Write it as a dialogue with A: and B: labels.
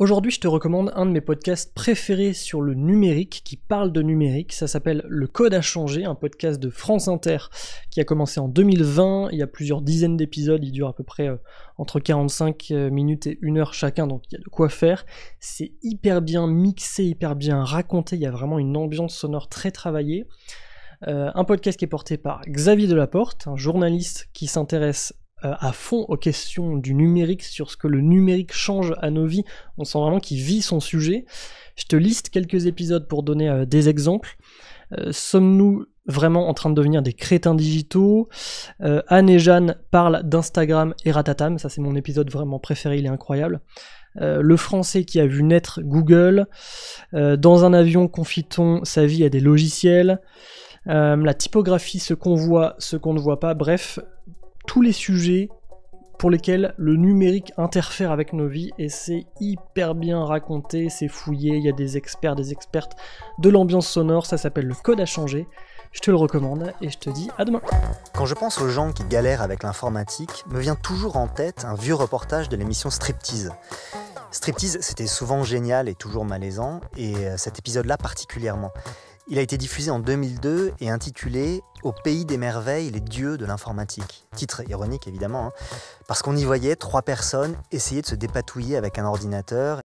A: Aujourd'hui, je te recommande un de mes podcasts préférés sur le numérique, qui parle de numérique. Ça s'appelle Le Code a changé, un podcast de France Inter qui a commencé en 2020. Il y a plusieurs dizaines d'épisodes, il dure à peu près entre 45 minutes et 1 heure chacun, donc il y a de quoi faire. C'est hyper bien mixé, hyper bien raconté, il y a vraiment une ambiance sonore très travaillée. Un podcast qui est porté par Xavier Delaporte, un journaliste qui s'intéresse à fond aux questions du numérique, sur ce que le numérique change à nos vies. On sent vraiment qu'il vit son sujet. Je te liste quelques épisodes pour donner des exemples. Sommes-nous vraiment en train de devenir des crétins digitaux? Anne et Jeanne parlent d'Instagram et Ratatam, ça c'est mon épisode vraiment préféré, il est incroyable. Le français qui a vu naître Google. Dans un avion confie-t-on sa vie à des logiciels? La typographie, ce qu'on voit, ce qu'on ne voit pas, bref, tous les sujets pour lesquels le numérique interfère avec nos vies, et c'est hyper bien raconté, c'est fouillé, il y a des experts, des expertes de l'ambiance sonore, ça s'appelle Le Code a changé. Je te le recommande et je te dis à demain.
B: Quand je pense aux gens qui galèrent avec l'informatique, me vient toujours en tête un vieux reportage de l'émission Striptease. Striptease, c'était souvent génial et toujours malaisant, et cet épisode-là particulièrement. Il a été diffusé en 2002 et intitulé « Au pays des merveilles, les dieux de l'informatique ». Titre ironique évidemment, parce qu'on y voyait 3 personnes essayer de se dépatouiller avec un ordinateur